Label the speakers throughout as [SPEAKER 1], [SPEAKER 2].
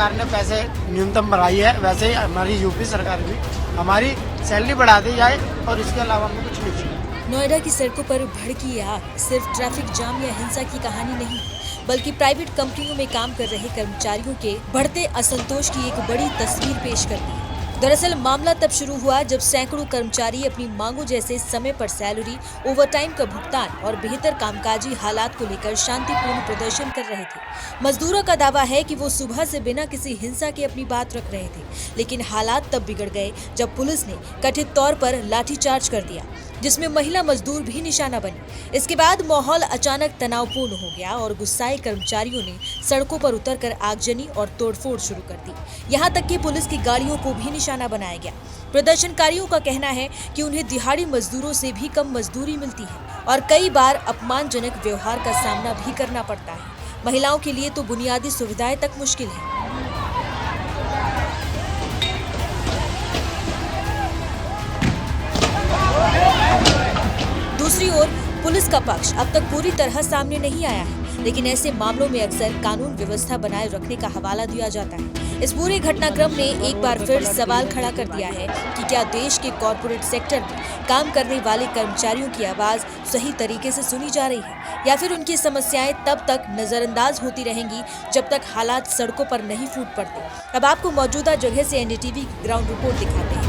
[SPEAKER 1] सरकार ने पैसे न्यूनतम बढ़ाई है, वैसे ही हमारी यूपी सरकार भी हमारी सैलरी बढ़ा दी जाए और इसके अलावा हमें कुछ नहीं चाहिए।
[SPEAKER 2] नोएडा की सड़कों पर भड़की ये आग सिर्फ ट्रैफिक जाम या हिंसा की कहानी नहीं, बल्कि प्राइवेट कंपनियों में काम कर रहे कर्मचारियों के बढ़ते असंतोष की एक बड़ी तस्वीर पेश करती है। दरअसल मामला तब शुरू हुआ जब सैकड़ों कर्मचारी अपनी मांगों जैसे समय पर सैलरी, ओवरटाइम का भुगतान और बेहतर कामकाजी हालात को लेकर शांतिपूर्ण प्रदर्शन कर रहे थे। मजदूरों का दावा है कि वो सुबह से बिना किसी हिंसा के अपनी बात रख रहे थे, लेकिन हालात तब बिगड़ गए जब पुलिस ने कथित तौर पर लाठीचार्ज कर दिया, जिसमें महिला मजदूर भी निशाना बनी। इसके बाद माहौल अचानक तनावपूर्ण हो गया और गुस्साए कर्मचारियों ने सड़कों पर उतरकर आगजनी और तोड़फोड़ शुरू कर दी। यहाँ तक कि पुलिस की गाड़ियों को भी निशाना बनाया गया। प्रदर्शनकारियों का कहना है कि उन्हें दिहाड़ी मजदूरों से भी कम मजदूरी मिलती है और कई बार अपमानजनक व्यवहार का सामना भी करना पड़ता है। महिलाओं के लिए तो बुनियादी सुविधाएं तक मुश्किल है। दूसरी ओर पुलिस का पक्ष अब तक पूरी तरह सामने नहीं आया है, लेकिन ऐसे मामलों में अक्सर कानून व्यवस्था बनाए रखने का हवाला दिया जाता है। इस पूरे घटनाक्रम ने एक बार फिर सवाल खड़ा कर दिया है कि क्या देश के कॉरपोरेट सेक्टर में काम करने वाले कर्मचारियों की आवाज सही तरीके से सुनी जा रही है, या फिर उनकी समस्याएं तब तक नजरअंदाज होती रहेंगी जब तक हालात सड़कों पर नहीं फूट पड़ते। अब आपको मौजूदा जगह से एनडीटीवी की ग्राउंड रिपोर्ट दिखाते हैं।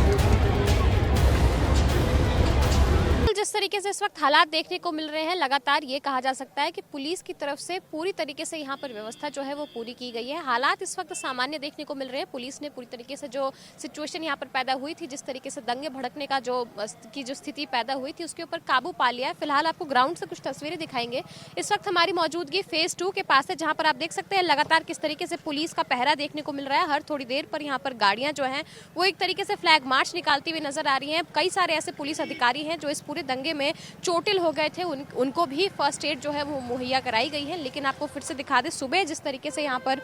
[SPEAKER 3] जिस तरीके से इस वक्त हालात देखने को मिल रहे हैं, लगातार ये कहा जा सकता है कि पुलिस की तरफ से पूरी तरीके से यहाँ पर व्यवस्था जो है वो पूरी की गई है। हालात इस वक्त सामान्य देखने को मिल रहे हैं। पुलिस ने पूरी तरीके से जो सिचुएशन यहाँ पर पैदा हुई थी, जिस तरीके से दंगे भड़कने का जो स्थिति पैदा हुई थी, उसके ऊपर काबू पा लिया है। फिलहाल आपको ग्राउंड से कुछ तस्वीरें दिखाएंगे। इस वक्त हमारी मौजूदगी फेज 2 के पास है, जहाँ पर आप देख सकते हैं लगातार किस तरीके से पुलिस का पहरा देखने को मिल रहा है। हर थोड़ी देर पर यहाँ पर गाड़ियाँ जो हैं वो एक तरीके से फ्लैग मार्च निकालती हुई नजर आ रही हैं। कई सारे ऐसे पुलिस अधिकारी हैं जो इस पूरे दंगे में चोटिल हो गए थे, उनको भी फर्स्ट एड जो है वो मुहैया कराई गई है। लेकिन आपको फिर से दिखा दें, सुबह जिस तरीके से यहाँ पर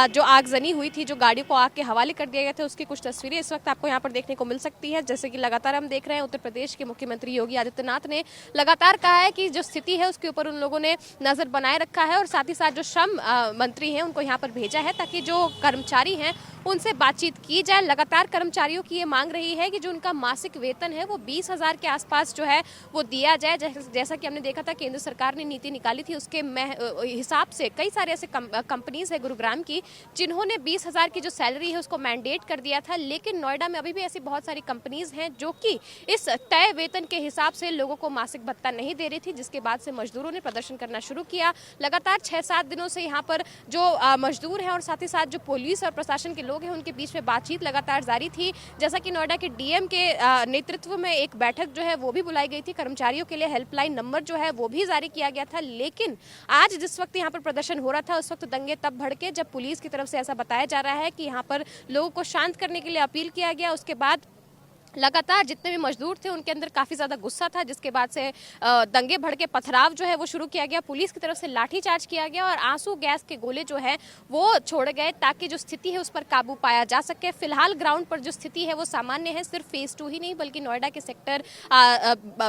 [SPEAKER 3] जो आगजनी हुई थी, जो गाड़ियों को आग के हवाले कर दिया गया था, उसकी कुछ तस्वीरें इस वक्त आपको यहाँ पर देखने को मिल सकती है। जैसे कि लगातार हम देख रहे हैं, उत्तर प्रदेश के मुख्यमंत्री योगी आदित्यनाथ ने लगातार कहा है कि जो स्थिति है उसके ऊपर उन लोगों ने नजर बनाए रखा है और साथ ही साथ जो श्रम मंत्री हैं उनको यहाँ पर भेजा है ताकि जो कर्मचारी हैं उनसे बातचीत की जाए। लगातार कर्मचारियों की ये मांग रही है कि जो उनका मासिक वेतन है वो 20,000 के आसपास जो है वो दिया जाए। जैसा कि हमने देखा था, केंद्र सरकार ने नीति निकाली थी, उसके हिसाब से कई सारे ऐसे कंपनीज है गुरुग्राम की जिन्होंने 20,000 की जो सैलरी है उसको मैंडेट कर दिया था। लेकिन नोएडा में अभी भी ऐसी बहुत सारी कंपनीज हैं जो कि इस तय वेतन के हिसाब से लोगों को मासिक भत्ता नहीं दे रही थी, जिसके बाद से मजदूरों ने प्रदर्शन करना शुरू किया। लगातार 6-7 दिनों से यहाँ पर जो मजदूर हैं और साथ ही साथ जो पुलिस और प्रशासन के लोग हैं उनके बीच में बातचीत लगातार जारी थी। जैसा कि नोएडा के डीएम के नेतृत्व में एक बैठक जो है वो भी बुलाई गई थी। कर्मचारियों के लिए हेल्पलाइन नंबर जो है वो भी जारी किया गया था। लेकिन आज जिस वक्त यहाँ पर प्रदर्शन हो रहा था, उस वक्त दंगे तब भड़के जब पुलिस की तरफ से ऐसा बताया जा रहा है कि यहाँ पर लोगों को शांत करने के लिए अपील किया गया। उसके बाद लगातार जितने भी मजदूर थे उनके अंदर काफ़ी ज़्यादा गुस्सा था, जिसके बाद से दंगे भड़के पथराव जो है वो शुरू किया गया। पुलिस की तरफ से लाठीचार्ज किया गया और आंसू गैस के गोले जो है वो छोड़े गए ताकि जो स्थिति है उस पर काबू पाया जा सके। फिलहाल ग्राउंड पर जो स्थिति है वो सामान्य है। सिर्फ फेज 2 ही नहीं बल्कि नोएडा के सेक्टर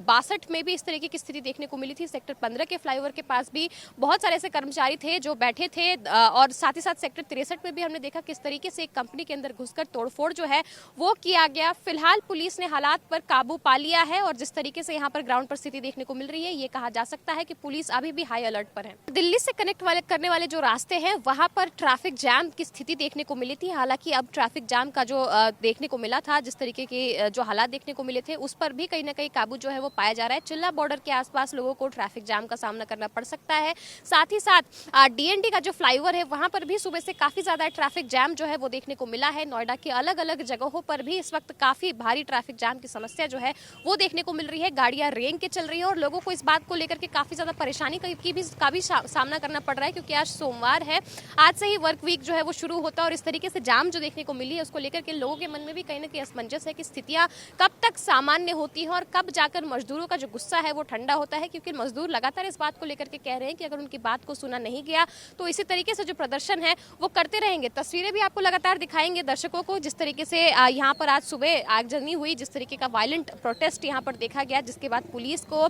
[SPEAKER 3] 62 में भी इस तरीके की स्थिति देखने को मिली थी। सेक्टर 15 के फ्लाईओवर के पास भी बहुत सारे ऐसे कर्मचारी थे जो बैठे थे और साथ ही साथ सेक्टर 63 में भी हमने देखा किस तरीके से एक कंपनी के अंदर घुसकर तोड़फोड़ जो है वो किया गया। फिलहाल पुलिस ने हालात पर काबू पा लिया है और जिस तरीके से यहाँ पर ग्राउंड पर स्थिति देखने को मिल रही है, ये कहा जा सकता है कि पुलिस अभी भी हाई अलर्ट पर है। दिल्ली से कनेक्ट करने वाले जो रास्ते हैं वहां पर ट्रैफिक जाम की स्थिति देखने को मिली थी। हालांकि अब ट्रैफिक जाम का जो देखने को मिला था, जिस तरीके के जो हालात देखने को मिले थे, उस पर भी कहीं ना कहीं काबू जो है वो पाया जा रहा है। चिल्ला बॉर्डर के आसपास लोगों को ट्रैफिक जाम का सामना करना पड़ सकता है। साथ ही साथ डीएनडी का जो फ्लाईओवर है वहां पर भी सुबह से काफी ज्यादा ट्रैफिक जाम जो है वो देखने को मिला है। नोएडा के अलग अलग जगहों पर भी इस वक्त काफी भारी ट्रैफिक जाम की समस्या जो है वो देखने को मिल रही है। गाड़ियां रेंग के चल रही है और लोगों को इस बात को लेकर के काफी ज्यादा परेशानी का भी सामना करना पड़ रहा है, क्योंकि आज सोमवार है, आज से ही वर्क वीक जो है वो शुरू होता है और इस तरीके से जाम जो देखने को मिली है उसको लेकर के लोगों के मन में भी कहीं ना कहीं असमंजस है कि स्थितियां कब तक सामान्य होती हैं और कब जाकर मजदूरों का जो गुस्सा है वो ठंडा होता है। क्योंकि मजदूर लगातार इस बात को लेकर के कह रहे हैं कि अगर उनकी बात को सुना नहीं गया तो इसी तरीके से जो प्रदर्शन है वो करते रहेंगे। तस्वीरें भी आपको लगातार दिखाएंगे दर्शकों को, जिस तरीके से यहाँ पर आज सुबह आगजनी हुई, जिस तरीके का वायलेंट प्रोटेस्ट यहाँ पर देखा गया, जिसके बाद पुलिस को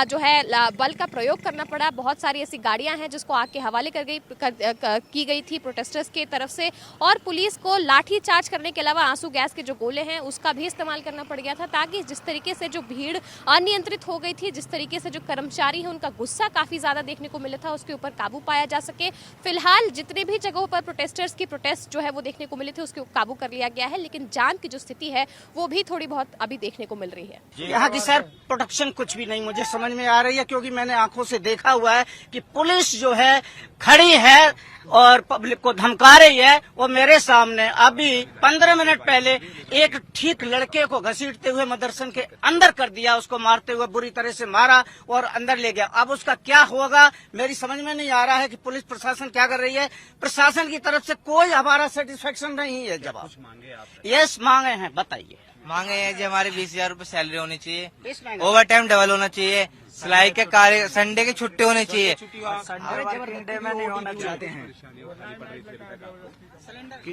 [SPEAKER 3] जो है बल का प्रयोग करना पड़ा। बहुत सारी ऐसी गाड़ियां हैं जिसको आग के हवाले की गई थी प्रोटेस्टर्स की तरफ से, और पुलिस को लाठी चार्ज करने के अलावा आंसू गैस के जो गोले हैं उसका भी इस्तेमाल करना पड़ गया था, ताकि जिस तरीके से जो भीड़ अनियंत्रित हो गई थी, जिस तरीके से जो कर्मचारी हैं उनका गुस्सा काफी ज्यादा देखने को मिला था, उसके ऊपर काबू पाया जा सके। फिलहाल जितने भी जगहों पर प्रोटेस्टर्स की प्रोटेस्ट जो है वो देखने को मिले थे उसके काबू कर लिया गया है, लेकिन जाम की जो स्थिति है वो भी थोड़ी बहुत अभी देखने को मिल रही है।
[SPEAKER 4] यहाँ की सर प्रोटेक्शन कुछ भी नहीं मुझे समझ में आ रही है, क्योंकि मैंने आंखों से देखा हुआ है कि पुलिस जो है खड़ी है और पब्लिक को धमका रही है। वो मेरे सामने अभी 15 मिनट पहले एक ठीक लड़के को घसीटते हुए मदरसन के अंदर कर दिया, उसको मारते हुए बुरी तरह से मारा और अंदर ले गया। अब उसका क्या होगा मेरी समझ में नहीं आ रहा है कि पुलिस प्रशासन क्या कर रही है। प्रशासन की तरफ से कोई हमारा सेटिस्फेक्शन नहीं है। जवाब यस मांगे हैं, बताइए।
[SPEAKER 5] मांगे हैं जी हमारे 20,000 रूपये सैलरी होनी चाहिए, ओवर टाइम डबल होना चाहिए, सिलाई के कार्य संडे की छुट्टी होनी चाहिए।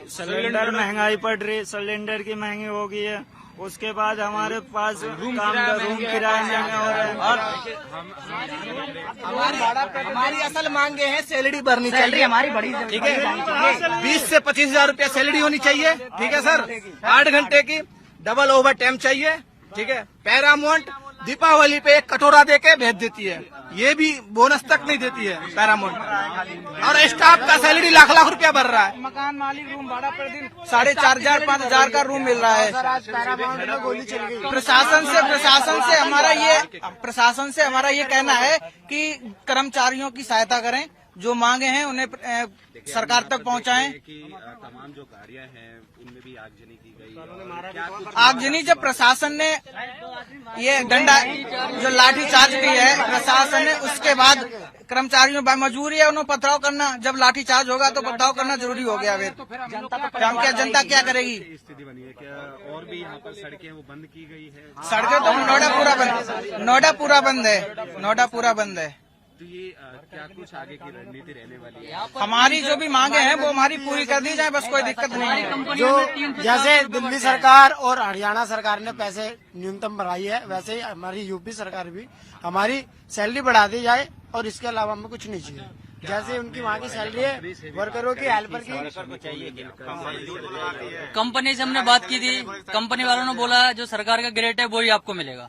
[SPEAKER 6] सिलेंडर महंगाई बढ़ रही, सिलेंडर की महंगी हो गई है। उसके बाद हमारे पास रूम किराया महंगा हो रहा है।
[SPEAKER 5] और हमारी असल मांगे हैं सैलरी बढ़नी चाहिए हमारी बड़ी, ठीक है। 20 से 25,000 रूपया सैलरी होनी चाहिए, ठीक है सर। 8 घंटे की डबल ओवर टाइम चाहिए, ठीक है। पैरामाउंट दीपावली पे एक कटोरा देके भेज देती है, ये भी बोनस तक नहीं देती है पैरामाउंट। और स्टाफ का सैलरी लाख लाख रुपया भर रहा है। मकान मालिक रूम भाड़ा पर दिन 4,500 5,000 का रूम मिल रहा है। प्रशासन से हमारा ये कहना है कि कर्मचारियों की सहायता करें, जो मांगे हैं उन्हें सरकार तक पहुंचाएं।
[SPEAKER 7] तमाम जो गाड़ियां हैं उनमें भी आगजनी की गई।
[SPEAKER 5] आगजनी जब प्रशासन ने ये डंडा जो लाठी चार्ज की है प्रशासन ने, उसके बाद कर्मचारियों की मजबूरी है उन्हें पथराव करना। जब लाठी चार्ज होगा तो पथराव करना जरूरी हो गया। जनता क्या करेगी।
[SPEAKER 7] स्थिति बनी है क्या? और भी यहाँ पर सड़कें वो बंद की गई है।
[SPEAKER 5] सड़कें तो नोएडा पूरा बंद है।
[SPEAKER 7] तो ये क्या कुछ आगे की रणनीति रहने वाली है?
[SPEAKER 5] हमारी जो भी मांगे हैं वो हमारी पूरी कर दी जाए, बस कोई दिक्कत नहीं है।
[SPEAKER 1] जो जैसे दिल्ली सरकार और हरियाणा सरकार ने पैसे न्यूनतम बढ़ाई है, वैसे ही हमारी यूपी सरकार भी हमारी सैलरी बढ़ा दी जाए, और इसके अलावा हमें कुछ नहीं चाहिए। जैसे उनकी वहाँ की सैलरी है वर्करों की, हेल्पर की।
[SPEAKER 8] कंपनी से हमने बात की थी, कंपनी वालों ने बोला जो सरकार का ग्रेड है वही आपको मिलेगा,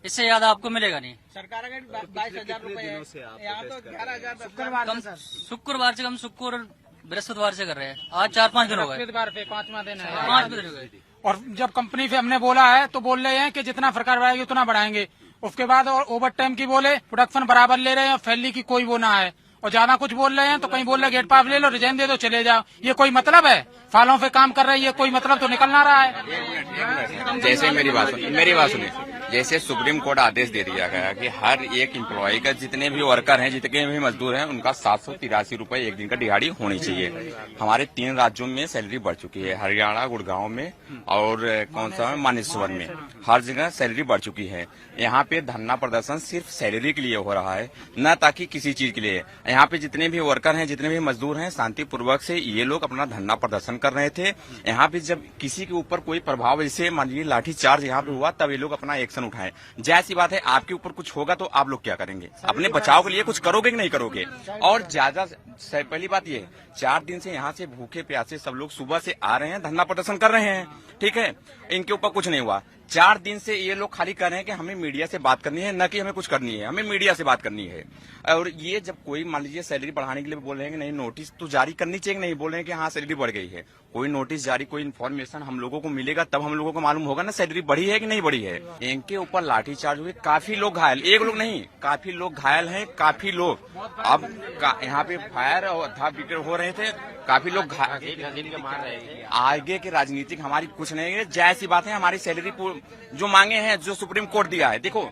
[SPEAKER 8] इससे ज्यादा आपको मिलेगा नहीं।
[SPEAKER 5] सरकार का 22,000 रूपये है, यहाँ तो 11,000।
[SPEAKER 8] शुक्रवार से हम शुक्र बृहस्पतिवार से कर रहे हैं, आज 4-5 दिन हो गए।
[SPEAKER 5] 5वां दिन है।
[SPEAKER 8] 5 दिन हो गए।
[SPEAKER 9] और जब कंपनी से हमने बोला है तो बोल रहे हैं कि जितना सरकार बढ़ाएगी उतना बढ़ाएंगे। उसके बाद और ओवर टाइम की बोले, प्रोडक्शन बराबर ले रहे हैं, फैली की कोई वो ना है। और ज्यादा कुछ बोल रहे हैं तो कहीं बोल रहे गेट पास ले लो, रिजाइन दे दो, चले जाओ। ये कोई मतलब है? फालों पे काम कर रहे हैं, ये कोई मतलब तो निकल ना रहा है।
[SPEAKER 10] जैसे मेरी बात सुनिए, जैसे सुप्रीम कोर्ट आदेश दे दिया गया कि हर एक एम्प्लॉय का, जितने भी वर्कर हैं, जितने भी मजदूर हैं, उनका 783 रूपये एक दिन का दिहाड़ी होनी चाहिए। हमारे 3 राज्यों में सैलरी बढ़ चुकी है, हरियाणा, गुड़गांव में और कौन सा मानेसर में, हर जगह सैलरी बढ़ चुकी है। यहाँ पे धरना प्रदर्शन सिर्फ सैलरी के लिए हो रहा है, न ताकि किसी चीज के लिए। यहाँ पे जितने भी वर्कर हैं, जितने भी मजदूर हैं, शांतिपूर्वक से ये लोग अपना धरना प्रदर्शन कर रहे थे। यहाँ पे जब किसी के ऊपर कोई प्रभाव, जैसे मान लीजिए लाठी चार्ज यहाँ पे हुआ, तब ये लोग अपना एक्शन उठाए। जैसी बात है, आपके ऊपर कुछ होगा तो आप लोग क्या करेंगे? अपने बचाव के लिए कुछ करोगे कि नहीं करोगे? और ज्यादा पहली बात ये, 4 दिन से यहाँ से भूखे प्यासे सब लोग सुबह से आ रहे हैं, धरना प्रदर्शन कर रहे हैं, ठीक है। इनके ऊपर कुछ नहीं हुआ। 4 दिन से ये लोग खाली कर रहे हैं कि हमें मीडिया से बात करनी है, न कि हमें कुछ करनी है, हमें मीडिया से बात करनी है। और ये जब कोई मान लीजिए सैलरी बढ़ाने के लिए बोल रहे हैं कि नहीं, नोटिस तो जारी करनी चाहिए, नहीं बोल रहे हैं कि हाँ सैलरी बढ़ गई है। कोई नोटिस जारी, कोई इन्फॉर्मेशन हम लोगों को मिलेगा, तब हम लोगों को मालूम होगा ना सैलरी बढ़ी है कि नहीं बढ़ी है। इनके ऊपर लाठीचार्ज हुए, काफी लोग घायल, एक लोग नहीं, काफी लोग घायल हैं, काफी लोग। अब यहाँ पे फायर और विकेट हो रहे थे, काफी लोग आगे के राजनीतिक हमारी कुछ नहीं है। जैसी बात है, हमारी सैलरी जो मांगे हैं, जो सुप्रीम कोर्ट दिया है, देखो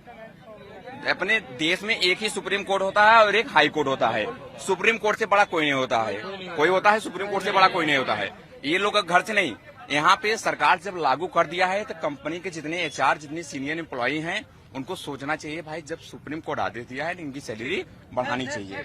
[SPEAKER 10] अपने देश में एक ही सुप्रीम कोर्ट होता है और एक हाई कोर्ट होता है। सुप्रीम कोर्ट से बड़ा कोई नहीं होता है, कोई होता है सुप्रीम कोर्ट से बड़ा कोई नहीं होता है। ये लोग घर से नहीं, यहाँ पे सरकार जब लागू कर दिया है तो कंपनी के जितने HR, जितने सीनियर एम्प्लॉई हैं, उनको सोचना चाहिए भाई, जब सुप्रीम कोर्ट आदेश दिया है इनकी सैलरी बढ़ानी चाहिए।